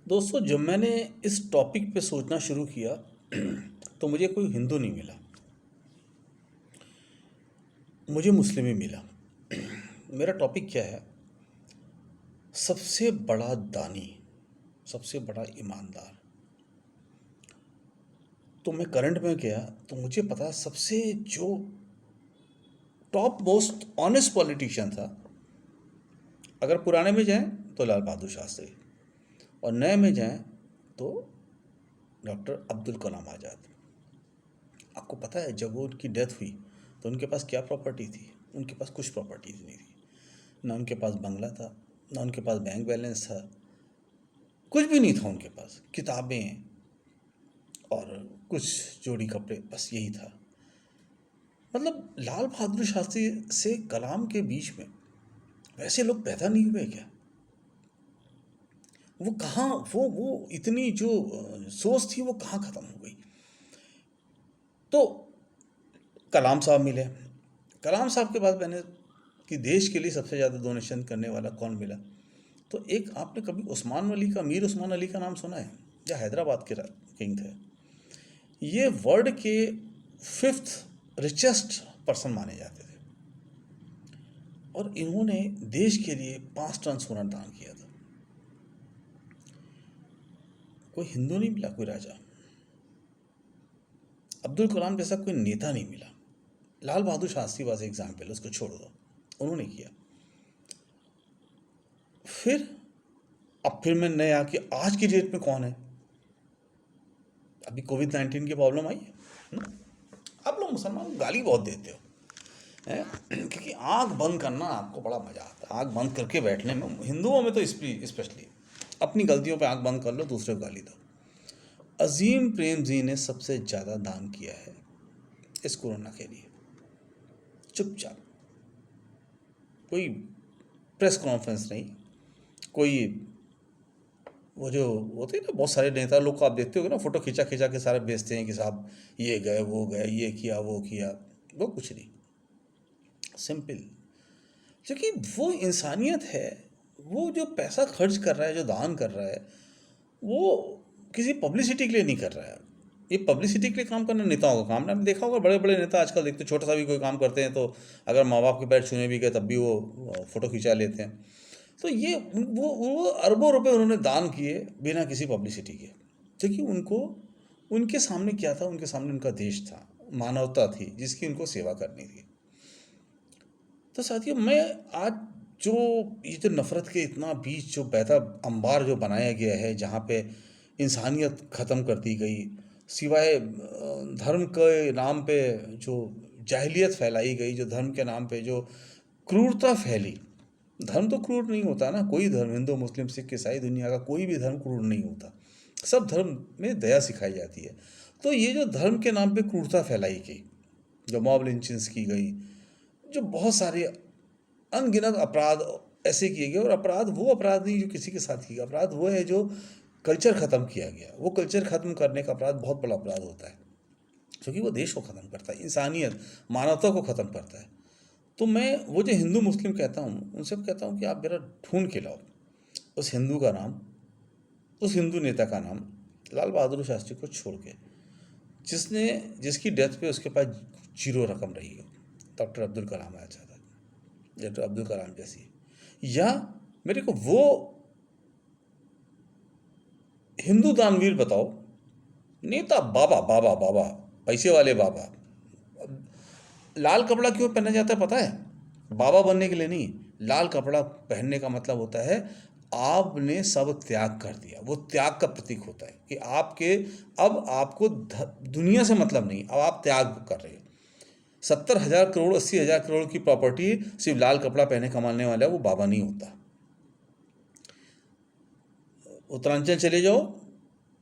दोस्तों, जब मैंने इस टॉपिक पे सोचना शुरू किया तो मुझे कोई हिंदू नहीं मिला। मुझे मुस्लिम ही मिला। मेरा टॉपिक क्या है? सबसे बड़ा दानी, सबसे बड़ा ईमानदार। तो मैं करंट में गया तो मुझे पता सबसे जो टॉप मोस्ट ऑनेस्ट पॉलिटिशियन था, अगर पुराने में जाएं तो लाल बहादुर शास्त्री, और नए में जाएं तो डॉक्टर अब्दुल कलाम आज़ाद। आपको पता है जब वो उनकी डेथ हुई तो उनके पास क्या प्रॉपर्टी थी? उनके पास कुछ प्रॉपर्टीज नहीं थी। ना उनके पास बंगला था, ना उनके पास बैंक बैलेंस था, कुछ भी नहीं था उनके पास। किताबें और कुछ जोड़ी कपड़े, बस यही था। मतलब लाल बहादुर शास्त्री से कलाम के बीच में वैसे लोग पैदा नहीं हुए क्या? वो कहाँ, वो इतनी जो सोच थी वो कहाँ ख़त्म हो गई? तो कलाम साहब मिले। कलाम साहब के बाद मैंने कि देश के लिए सबसे ज़्यादा डोनेशन करने वाला कौन मिला, तो एक आपने कभी उस्मान अली का, मीर उस्मान अली का नाम सुना है? जो हैदराबाद के किंग थे। ये वर्ल्ड के फिफ्थ रिचेस्ट पर्सन माने जाते थे, और इन्होंने देश के लिए 5 टन सोना दान किया था। कोई हिंदू नहीं मिला, कोई राजा। अब्दुल कलाम जैसा कोई नेता नहीं मिला। लाल बहादुर शास्त्री वाज एग्जाम्पल, उसको छोड़ दो, उन्होंने किया। फिर अब फिर मैं नया कि आज की डेट में कौन है? अभी कोविड-19 की प्रॉब्लम आई है ना? आप लोग मुसलमान गाली बहुत देते हो, हैं? क्योंकि आंख बंद करना आपको बड़ा मजा आता है, आंख बंद करके बैठने में। हिंदुओं में तो स्पेशली अपनी गलतियों पे आंख बंद कर लो, दूसरे को गाली दो। अजीम प्रेम जी ने सबसे ज़्यादा दान किया है इस कोरोना के लिए, चुपचाप। कोई प्रेस कॉन्फ्रेंस नहीं, कोई वो जो होते हैं ना, बहुत सारे नेता लोग को आप देखते होगे ना, फोटो खिंचा खिंचा के सारे भेजते हैं कि साहब ये गए, वो गए, ये किया, वो किया। वो कुछ नहीं, सिंपल। क्योंकि वो इंसानियत है। वो जो पैसा खर्च कर रहा है, जो दान कर रहा है, वो किसी पब्लिसिटी के लिए नहीं कर रहा है। ये पब्लिसिटी के लिए काम करना नेताओं का काम ना। आपने देखा होगा बड़े बड़े नेता आजकल देखते, छोटा सा भी कोई काम करते हैं तो अगर माँ बाप के पैर छूने भी गए तब भी वो फ़ोटो खिंचा लेते हैं। तो ये वो अरबों रुपए उन्होंने दान किए बिना किसी पब्लिसिटी के। क्योंकि उनको, उनके सामने क्या था? उनके सामने उनका देश था, मानवता थी जिसकी उनको सेवा करनी थी। तो साथियों, मैं आज जो ये जो नफ़रत के इतना बीच जो बहता अंबार जो बनाया गया है, जहाँ पे इंसानियत ख़त्म कर दी गई, सिवाय धर्म के नाम पे जो जाहिलियत फैलाई गई, जो धर्म के नाम पे जो क्रूरता फैली। धर्म तो क्रूर नहीं होता ना, कोई धर्म, हिंदू मुस्लिम सिख ईसाई, दुनिया का कोई भी धर्म क्रूर नहीं होता। सब धर्म में दया सिखाई जाती है। तो ये जो धर्म के नाम पे क्रूरता फैलाई गई, जो मॉब लिंचिंग्स की गई, जो बहुत सारे अनगिनत अपराध ऐसे किए गए। और अपराध वो अपराध नहीं जो किसी के साथ किया, अपराध वो है जो कल्चर ख़त्म किया गया। वो कल्चर ख़त्म करने का अपराध बहुत बड़ा अपराध होता है, क्योंकि वो देश को ख़त्म करता है, इंसानियत, मानवता को ख़त्म करता है। तो मैं वो जो हिंदू मुस्लिम कहता हूँ, उनसे कहता हूँ कि आप मेरा ढूंढ के लाओ उस हिंदू का नाम, उस हिंदू नेता का नाम, लाल बहादुर शास्त्री को छोड़ के, जिसने, जिसकी डेथ पे उसके पास जीरो रकम रही हो। डॉक्टर अब्दुल कलाम आज़ाद, डॉक्टर अब्दुल कलाम जैसी। या मेरे को वो हिंदू दानवीर बताओ, नेता, बाबा बाबा बाबा, पैसे वाले बाबा। लाल कपड़ा क्यों पहना जाता है पता है? बाबा बनने के लिए नहीं। लाल कपड़ा पहनने का मतलब होता है आपने सब त्याग कर दिया। वो त्याग का प्रतीक होता है कि आपके, अब आपको दुनिया से मतलब नहीं, अब आप त्याग कर रहे हो। 70,000 करोड़, 80,000 करोड़ की प्रॉपर्टी सिर्फ लाल कपड़ा पहने कमाने वाला है, वो बाबा नहीं होता। उत्तरांचल चले जाओ,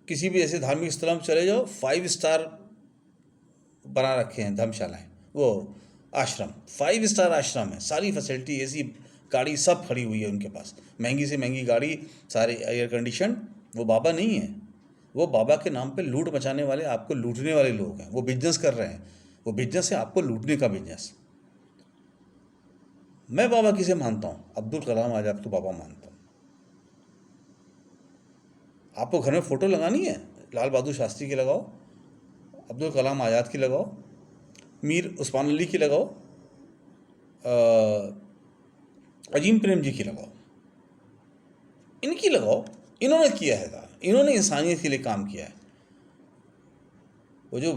किसी भी ऐसे धार्मिक स्थल में चले जाओ, 5 स्टार बना रखे हैं धर्मशालाएं, वो आश्रम 5 स्टार आश्रम है, सारी फैसिलिटी, एसी गाड़ी सब खड़ी हुई है उनके पास, महंगी से महंगी गाड़ी, सारे एयर कंडीशन। वो बाबा नहीं है। वो बाबा के नाम पे लूट मचाने वाले, आपको लूटने वाले लोग हैं। वो बिजनेस कर रहे हैं, वो बिजनेस है आपको लूटने का बिजनेस। मैं बाबा किसे मानता हूँ? अब्दुल कलाम आज़ाद को बाबा मानता हूँ। आपको घर में फ़ोटो लगानी है, लाल बहादुर शास्त्री की लगाओ, अब्दुल कलाम आज़ाद की लगाओ, मीर उस्मान अली की लगाओ, अजीम प्रेम जी की लगाओ, इनकी लगाओ। इन्होंने किया है काम, इन्होंने इंसानियत के लिए काम किया है। वो जो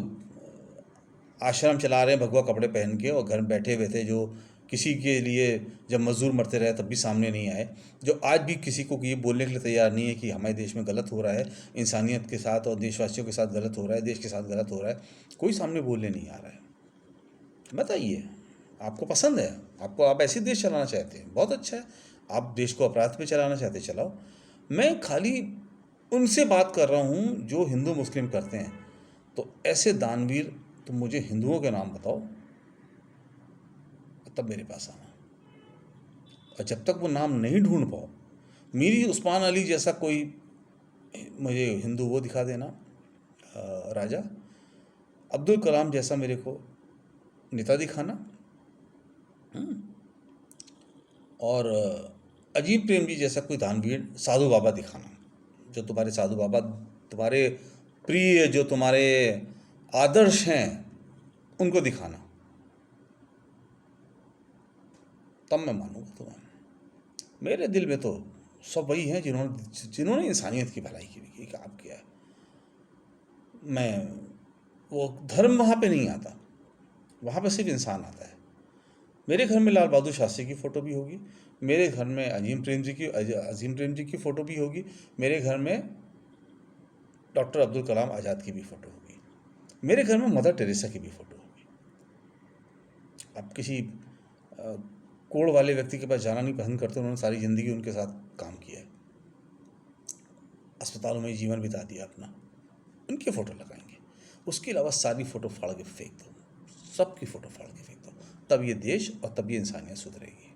आश्रम चला रहे हैं भगवा कपड़े पहन के और घर में बैठे हुए थे, जो किसी के लिए जब मजदूर मरते रहे तब भी सामने नहीं आए, जो आज भी किसी को ये बोलने के लिए तैयार नहीं है कि हमारे देश में गलत हो रहा है, इंसानियत के साथ और देशवासियों के साथ गलत हो रहा है, देश के साथ गलत हो रहा है, कोई सामने बोलने नहीं आ रहा है। बताइए, आपको पसंद है, आपको, आप ऐसे देश चलाना चाहते हैं, बहुत अच्छा है। आप देश को अपराध पे चलाना चाहते हैं, चलाओ। मैं खाली उनसे बात कर रहा हूँ जो हिंदू मुस्लिम करते हैं। तो ऐसे दानवीर, तुम मुझे हिंदुओं के नाम बताओ, तब मेरे पास आना। और जब तक वो नाम नहीं ढूंढ पाओ, मीरी उस्मान अली जैसा कोई मुझे हिंदू वो दिखा देना, राजा। अब्दुल कलाम जैसा मेरे को नेता दिखाना। और अजीब प्रेम जी जैसा कोई दानवीर साधु बाबा दिखाना, जो तुम्हारे साधु बाबा, तुम्हारे प्रिय, जो तुम्हारे आदर्श हैं, उनको दिखाना, तब मैं मानूंगा तुम्हें। मेरे दिल में तो सब वही हैं जिन्होंने जिन्होंने इंसानियत की भलाई की काम किया है। मैं, वो धर्म वहाँ पे नहीं आता, वहाँ पे सिर्फ इंसान आता है। मेरे घर में लाल बहादुर शास्त्री की फ़ोटो भी होगी, मेरे घर में अजीम प्रेम जी की फ़ोटो भी होगी, मेरे घर में डॉक्टर अब्दुल कलाम आज़ाद की भी फ़ोटो होगी, मेरे घर में मदर टेरेसा की भी फ़ोटो होगी। आप किसी कोड़ वाले व्यक्ति के पास जाना नहीं पसंद करते, उन्होंने सारी ज़िंदगी उनके साथ काम किया है, अस्पतालों में जीवन बिता दिया अपना, उनकी फ़ोटो लगाएंगे। उसके अलावा सारी फ़ोटो फाड़ के फेंक दो, सबकी फ़ोटो फाड़ के फेंक दो, तब ये देश और तब ये इंसानियत सुधरेगी।